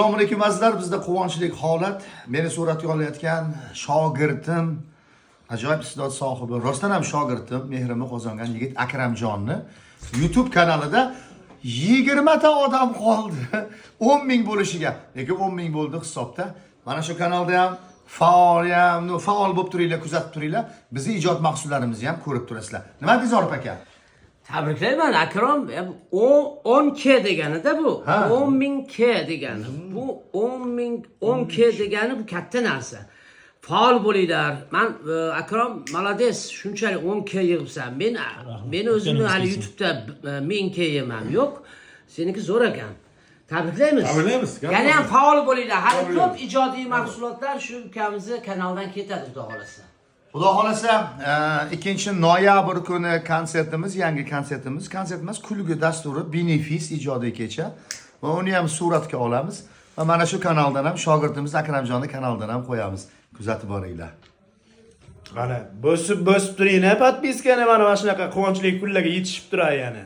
Assalomu alaykum azizlar, bizda quvonchli holat. Meni suratga olayotgan shogirdim, ajoyib istedod sohibi, rostdan ham shogirdim, mehrimni qozongan yigit Akramjonni YouTube kanalida 20 ta odam qoldi. 10 ming bo'lishiga. Lekin 10 ming bo'ldi hisobda. Mana shu kanalda ham faol bo'lib turinglar, kuzatib turinglar. Bizning ijod mahsullarimizni ham ko'rib turasizlar. Nima deysiz Orif aka? Tabriklayman Akrom. 10k deganida bu. 10.000 k degani. Bu 10k degani bu katta narsa. Faol bo'linglar. Men Akrom malades, shunchalik 10k yig'ibsan. Men o'zimni hali YouTube'da 1000k yemam yo'q. Seniki zo'r ekan. Tabriklaymiz. Tabriklaymiz. Yana ham faol bo'linglar. Hali ko'p ijodiy mahsulotlar shu ukamizni kanaldan ketadi, xudo xolasa. Xudo xolasa 2-noyabr kuni konsertimiz, yangi konsertimiz. Konsert emas, kulgi dasturi, benefis ijodiy kecha va uni ham suratga olamiz va mana shu kanaldan ham shogirdimiz Akramjonni kanalidan ham qo'yamiz. Kuzatib boringlar. Mana bosib turinglar, podpiskani mana shunaqa quvonchli kunlarga yetishib turadi yana.